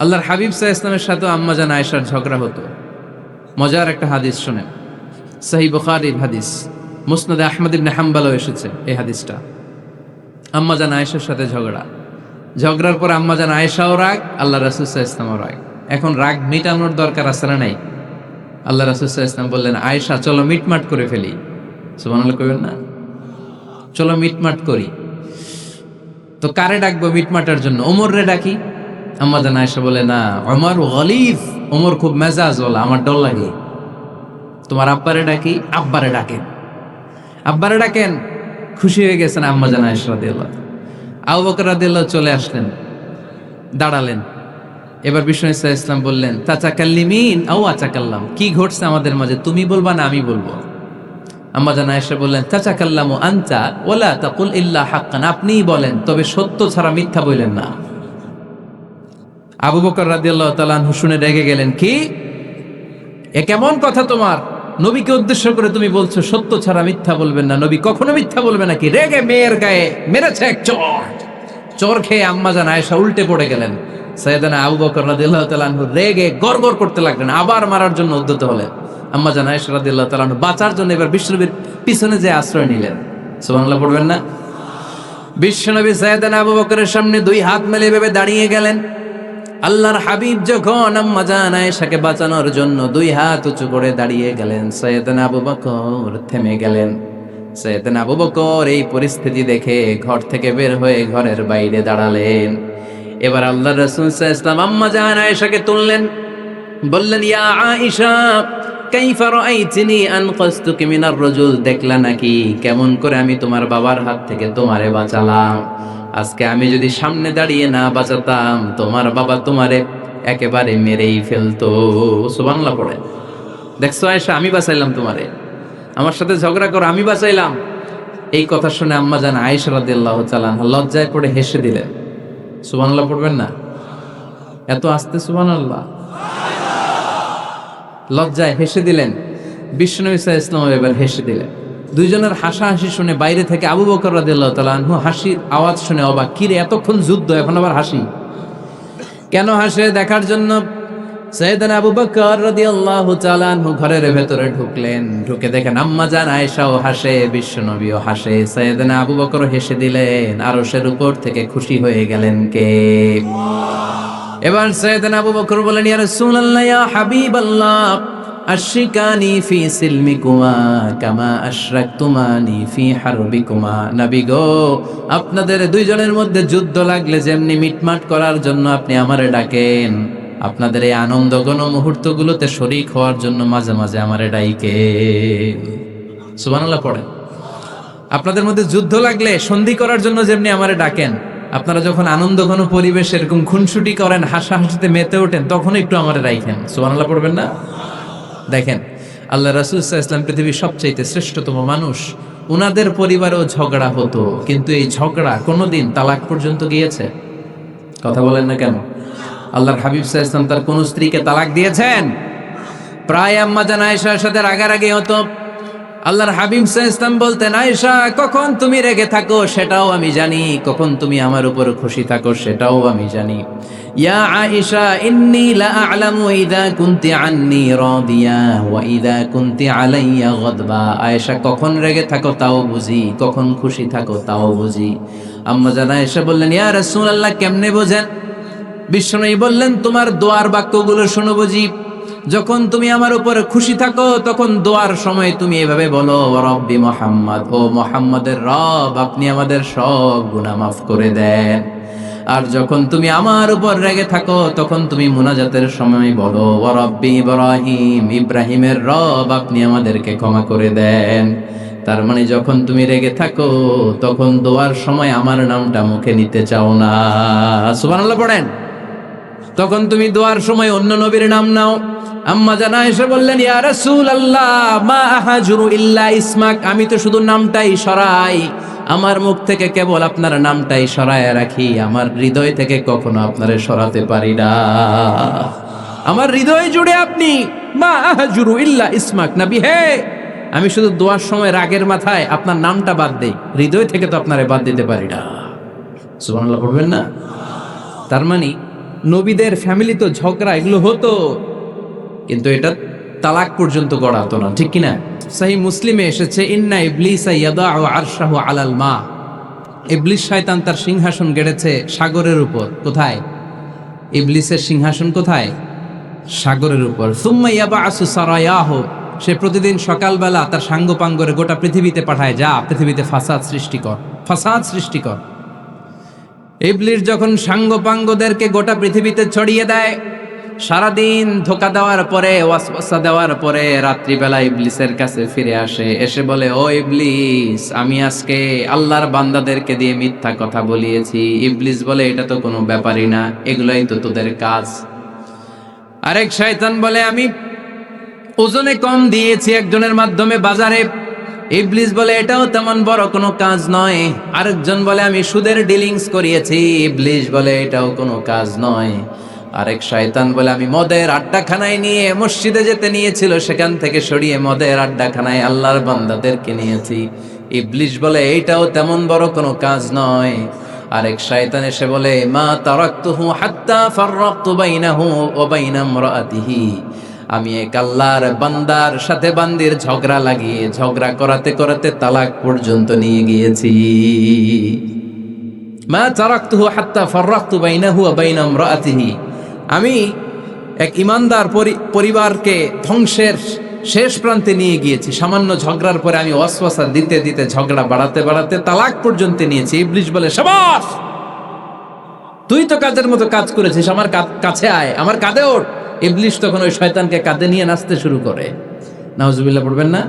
আল্লাহর হাবিব সাল্লাল্লাহু আলাইহি ওয়াসাল্লামের সাথে আম্মা জান আয়েশার ঝগড়া হতো। মজার একটা হাদিস শুনেন, সহিহ বুখারীর হাদিস, মুসনাদে আহমদ ইবনে হাম্বলও এসেছে এই হাদিসটা। আম্মা জান আয়েশার সাথে ঝগড়ার পর আম্মা জান আয়েশাও রাগ, আল্লাহ রাসূল সাল্লাল্লাহু আলাইহি ওয়াসাল্লামও রাগ। এখন রাগ মিটানোর দরকার আছে না নাই? আল্লাহ রাসূল সাল্লাল্লাহু আলাইহি ওয়াসাল্লাম বললেন, আয়েশা চলো মিটমাট করে ফেলি। সুবহানাল্লাহ কইবেন না? চলো মিটমাট করি। তো কারে ডাকবো মিটমাটার জন্য? ওমর রে ডাকি। আম্মা জান আয়েশা বলে, না, ওমর গলিফ, ওমর খুব মেজাজ ওয়ালা, আমার ডর লাগে। তোমার আব্বারে ডাকি। আব্বারে ডাকেন। আব্বারে ডাকেন। খুশি হয়ে গেছেন আম্মা জান আয়েশা রাদিয়াল্লাহু। আবু বকর রাদিয়াল্লাহু চলে আসলেন, দাঁড়ালেন। এবার বিষ্ণু সাল্লাল্লাহু আলাইহি ওয়াসাল্লাম বললেন, তাতাকাল্লিমিন আও আতাকাল্লাম, কি ঘটছে আমাদের মাঝে, তুমি বলবা না আমি বলবো? আম্মা জান আয়েশা বললেন, তাতাকাল্লামু আনতা ওয়ালা তাকুল ইল্লা হাক্কান, আপনিই বলেন তবে সত্য ছাড়া মিথ্যা বলেন না। আবু বকর রাদিয়াল্লাহু তাআলা আনহু শুনে রেগে গেলেন, কি এ কেমন কথা তোমার? নবীকে উদ্দেশ্য করে তুমি বলছো সত্য ছাড়া মিথ্যা বলবেন না, নবী কখনো মিথ্যা বলবে নাকি? রেগে মেয়ের গায়ে মেরেছে এক চড়। চোর খেয়ে আম্মা জান আয়েশা উল্টে পড়ে গেলেন। সাইয়েদানা আবু বকর রাদিয়াল্লাহু তাআলা আনহু রেগে গড়গড় করতে লাগলেন, আবার মারার জন্য উদ্যত হলেন। আম্মা জান আয়েশা রাদিয়াল্লাহু তাআলা আনহু বাঁচার জন্য এবার বিশ্বনবীর পিছনে যে আশ্রয় নিলেন। সুবহানাল্লাহ পড়বেন না? বিশ্বনবী সাইয়েদানা আবু বকরের সামনে দুই হাত মেলে ভেবে দাঁড়িয়ে গেলেন। আল্লাহর হাবিব যখন আম্মা জান আয়েশাকে বাঁচানোর জন্য দুই হাত উঁচু করে দাঁড়িয়ে গেলেন, সাইয়েদানা আবু বকর থেমে গেলেন। সাইয়েদানা আবু বকর এই পরিস্থিতি দেখে ঘর থেকে বের হয়ে ঘরের বাইরে দাঁড়ালেন। এবার আল্লাহর রাসূল সাল্লাল্লাহু আলাইহি ওয়াসাল্লাম আম্মা জান আয়েশাকে তুললেন, বললেন, ইয়া আয়েশা কাইফা রাআইতিনি আনকাসতুকি মিনার রাজুল, দেখলা নাকি কেমন করে আমি তোমার বাবার হাত থেকে তোমারে বাঁচালাম? আজকে আমি যদি সামনে দাঁড়িয়ে না বাঁচাতাম, তোমার বাবা তোমারে একেবারে মেরেই ফেলতো। সুবহানাল্লাহ পড়ে। দেখছো আয়েশা, আমি বাঁচাইলাম তোমারে, আমার সাথে ঝগড়া করো, আমি বাঁচাইলাম। এই কথা শুনে আম্মা জান আয়েশা রাদিয়াল্লাহু তাআলা আনহা লজ্জায় পড়ে হেসে দিলেন। সুবহানাল্লাহ পড়বেন না? এত আস্তে সুবহানাল্লাহ। লজ্জায় হেসে দিলেন। বিশ্বনবী সাল্লাল্লাহু আলাইহি ওয়াসাল্লাম এবার হেসে দিলেন। দুইজনের হাসাহাসি শুনে বাইরে থেকে আবু বকর রাদিয়াল্লাহু তাআলা আনহু হাসির আওয়াজ শুনে অবাক, কিরে এতক্ষণ যুদ্ধ এখন আবার হাসি? কেন হাসে দেখার জন্য সাইয়েদানা আবু বকর রাদিয়াল্লাহু তাআলা আনহু ঘরের ভেতরে ঢুকলেন। ঢুকে দেখেন আম্মা জান আয়েশাও হাসে, বিশ্বনবীও হাসে, সাইয়েদানা আবু বকর হেসে দিলেন। আরশের উপর থেকে খুশি হয়ে গেলেন কে? এবার সাইয়েদানা আবু বকর বলেন, ইয়া রাসূলুল্লাহ, ইয়া হাবিবাল্লাহ, আশরিকানি ফি সিলমিকুমা কামা আশরাকতুমানি ফি হারবিকুমা। নবী গো, আপনাদের দুইজনের মধ্যে যুদ্ধ লাগলে যেমনি মিটমাট করার জন্য আপনি আমারে ডাকেন, আপনাদের এই আনন্দঘন মুহূর্তগুলোতে শরীক হওয়ার জন্য মাঝে মাঝে আমারে ডাকেন। সুবহানাল্লাহ পড়েন। আপনাদের মধ্যে যুদ্ধ লাগলে সন্ধি করার জন্য যেমনি আমারে ডাকেন, আপনারা যখন আনন্দঘন পরিবেশ এরকম খুনসুটি করেন, হাসাহাসিতে মেতে ওঠেন, তখন একটু আমারে রাখেন। সুবহানাল্লাহ পড়বেন না? দেখেন, আল্লাহ রাসূল সাল্লাল্লাহু আলাইহি ওয়াসাল্লাম পৃথিবীর সবচাইতে শ্রেষ্ঠতম মানুষ। উনাদের পরিবারেও ঝগড়া হতো, কিন্তু এই ঝগড়া কোনোদিন তালাক পর্যন্ত গিয়েছে? কথা বলেন না কেন? আল্লাহর হাবিব সাল্লাল্লাহু আলাইহি ওয়াসাল্লাম তার কোন স্ত্রীকে তালাক দিয়েছেন? প্রায় আম্মা জান আয়েশার সাথে রাগারাগি হতো। আল্লাহর হাবিব সাল্লাল্লাহু আলাইহি ওয়াসাল্লাম বলতেন, আয়েশা, কখন তুমি রেগে থাকো সেটাও আমি জানি, কখন তুমি আমার উপর খুশি থাকো সেটাও আমি জানি। ইয়া আয়েশা, ইন্নী লা আ'লামু ইযা কুনতি আন্নী রাদিয়া ওয়া ইযা কুনতি আলাইয়া গাদবা। আয়েশা, কখন রেগে থাকো তাও বুঝি, কখন খুশি থাকো তাও বুঝি। আম্মা জান আয়েশা বললেন, ইয়া রাসূলুল্লাহ, কেমনে বোঝেন? বিশ্বনবী বললেন, তোমার দোয়ার বাক্যগুলো শোনো বুঝি। যখন তুমি আমার উপর খুশি থাকো তখন দোয়ার সময় তুমি এভাবে বলো, রব্বি মুহাম্মদ, ও মুহাম্মাদের রব, আপনি আমাদের সব গুনাহ মাফ করে দেন। আর যখন তুমি আমার উপর রেগে থাকো তখন তুমি মুনাজাতের সময় বলো, রব্বি ইব্রাহিম, ইব্রাহিমের রব, আপনি আমাদেরকে ক্ষমা করে দেন। তার মানে যখন তুমি রেগে থাকো তখন দোয়ার সময় আমার নামটা মুখে নিতে চাও না। সুবহানাল্লাহ পড়েন। তখন তুমি দোয়ার সময় অন্য নবীর নাম নাও। আম্মা জান আয়েশা বললেন, ইয়া রাসূলুল্লাহ, মা আহাজুরু ইল্লা ইসমাক, আমি তো শুধু নামটাই সরাই, আমার মুখ থেকে কেবল আপনার নামটাই সরায় রাখি, আমার হৃদয় থেকে কখনো আপনারে সরাতে পারি না। আমার হৃদয় জুড়ে আপনি, মা আহাজুরু ইল্লা ইসমাক, নবী হে, আমি শুধু দোয়ার সময় রাগের মাথায় আপনার নামটা বাদ দেই, হৃদয় থেকে তো আপনারে বাদ দিতে পারি না। সুবহানাল্লাহ পড়বেন না? তার মানে নবীদের ফ্যামিলি তো ঝগড়া এগুলো হতো, কিন্তু এটা তালাক পর্যন্ত গড়াতো না, ঠিক কিনা? সহিহ মুসলিমে এসেছে, ইন্না ইবলিসা ইয়াদাউ আরশাহু আলাল মা। ইবলিস শয়তান তার সিংহাসন গেড়েছে সাগরের উপর। কোথায়? ইবলিসের সিংহাসন কোথায়? সাগরের উপর। সুম্মা ইয়াবআসু সারায়াহু, সে প্রতিদিন সকালবেলা তার সাঙ্গপাঙ্গরে গোটা পৃথিবীতে পাঠায়, যা পৃথিবীতে ফাসাদ সৃষ্টি কর, ফাসাদ সৃষ্টি কর। ইবলিস যখন সাঙ্গপাঙ্গদেরকে গোটা পৃথিবীতে ছড়িয়ে দেয়, সারাদিন ধোকা দেওয়ার পরে, ওয়াসওয়াসা দেওয়ার পরে, রাত্রিবেলা ইবলিসের কাছে ফিরে আসে, এসে বলে, ও ইবলিস, আমি আজকে আল্লাহর বান্দাদেরকে দিয়ে মিথ্যা কথা বলিয়েছি। ইবলিস বলে, এটা তো কোনো ব্যাপারই না, এগুলোই তো তোদের কাজ। আরেক শয়তান বলে, আমি ওজনে কম দিয়েছি একজনের মাধ্যমে বাজারে। ইবলিস বলে, এটাও তেমন বড় কোনো কাজ নয়। আরেকজন বলে, আমি সুদের ডিলিংস করিয়েছি। ইবলিস বলে, এটাও কোনো কাজ নয়। আরেক শয়তান বলে, আমি মদের আড্ডাখানায় নিয়ে মসজিদে যেতে নিয়েছিল, সেখান থেকে সরিয়ে মদের আড্ডাখানায় আল্লাহর বান্দাদেরকে নিয়েছি। ইবলিস বলে, এইটাও তেমন বড় কোনো কাজ নয়। আরেক শয়তান এসে বলে, মা তারাকতুহু হাত্তা ফাররাকতু বাইনাহু ওয়া বাইনা ইমরাআতিহি, আমি এক আল্লাহর বান্দার সাথে বান্দির ঝগড়া লাগিয়ে, ঝগড়া করাতে করাতে তালাক পর্যন্ত নিয়ে গিয়েছি। মা তারাকতুহু হাত্তা ফাররাকতু বাইনাহু ওয়া বাইনা ইমরাআতিহি, আমি এক ইমানদার পরিবারকে ধ্বংসের শেষ প্রান্তে নিয়ে গিয়েছি। সামান্য ঝগড়ার পরে আমি ওয়াসওয়াসা দিতে দিতে ঝগড়া বাড়াতে বাড়াতে তালাক পর্যন্ত নিয়েছি। ইবলিস বলে, শাবাশ, তুই তো কাজের মতো কাজ করেছিস, আমার কাছে আয়, আমার কাঁধে ওঠ। ইবলিস তখন ওই শয়তানকে কাঁধে নিয়ে নাচতে শুরু করে। নাউজুবিল্লাহ পড়বেন না?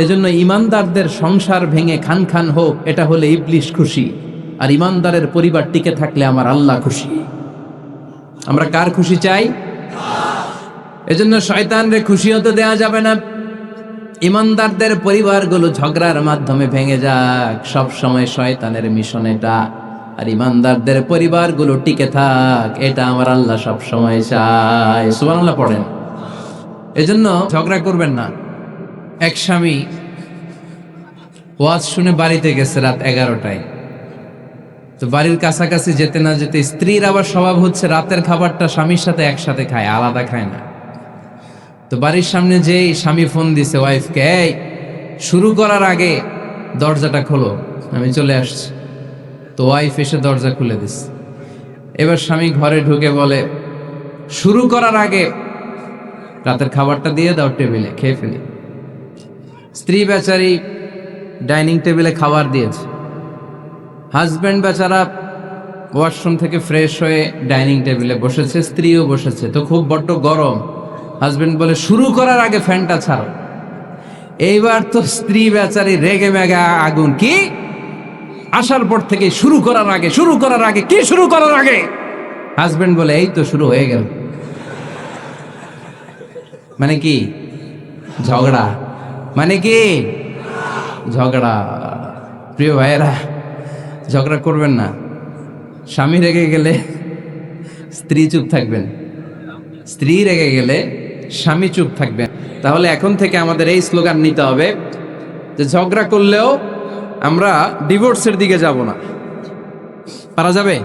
এজন্য ইমানদারদের সংসার ভেঙে খান খান হোক, এটা হলে ইবলিস খুশি, আর ইমানদারের পরিবার টিকে থাকলে আমার আল্লাহ খুশি। আমরা কার খুশি চাই? এজন্য শয়তানরে খুশি হতে দেওয়া যাবে না। ইমানদারদের পরিবারগুলো ঝগড়ার মাধ্যমে ভেঙে যাক, সব সময় শয়তানের মিশন এটা। আর ইমানদারদের পরিবারগুলো টিকে থাক, এটা আমার আল্লাহ সব সময় চায়। সুবহানাল্লাহ পড়েন। এজন্য ঝগড়া করবেন না। এক স্বামী ওয়াজ শুনে বাড়িতে গেছে রাত 11টায়। তো বাড়ির কাছাকাছি যেতে না যেতে, স্ত্রীর আবার স্বভাব হচ্ছে রাতের খাবারটা স্বামীর সাথে একসাথে খায়, আলাদা খায় না। তো বাড়ির সামনে যেই স্বামী ফোন দিছে ওয়াইফকে, এই শুরু করার আগে দরজাটা খোলো, আমি চলে আসছি। তো ওয়াইফ এসে দরজা খুলে দিছে। এবার স্বামী ঘরে ঢুকে বলে, শুরু করার আগে রাতের খাবারটা দিয়ে দাও টেবিলে, খেয়ে ফেলি। স্ত্রী বেচারি ডাইনিং টেবিলে খাবার দিয়েছে, হাজব্যান্ড বেচারা ওয়াশরুম থেকে ফ্রেশ হয়ে ডাইনিং টেবিলে বসেছে, স্ত্রীও বসেছে। তো খুব বড্ড গরম। হাজব্যান্ড বলে, শুরু করার আগে ফ্যানটা ছাড়ো। এইবার তো স্ত্রী বেচারি রেগে মেগে আগুন, কি আসার পর থেকে শুরু করার আগে, শুরু করার আগে, কি শুরু করার আগে? হাজব্যান্ড বলে, এই তো শুরু হয়ে গেল। মানে কি? ঝগড়া। মানে কি? ঝগড়া। প্রিয় ভাইয়েরা, ঝগড়া করবেন না। স্বামী রেগে গেলে স্ত্রী চুপ থাকবেন, স্ত্রী রেগে গেলে স্বামী চুপ থাকবেন। তাহলে এখন থেকে আমাদের এই স্লোগান নিতে হবে যে ঝগড়া করলেও আমরা ডিভোর্সের দিকে যাব না। পারা যাবে?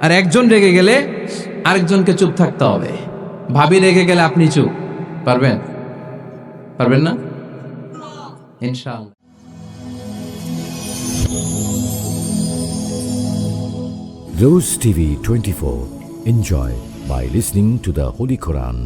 আর একজন রেগে গেলে আরেকজনকে চুপ থাকতে হবে। ভাবি রেগে গেলে আপনি চুপ, পারবেন? পারবেন না? ইনশাআল্লাহ। Rose TV 24. Enjoy by listening to the Holy Quran.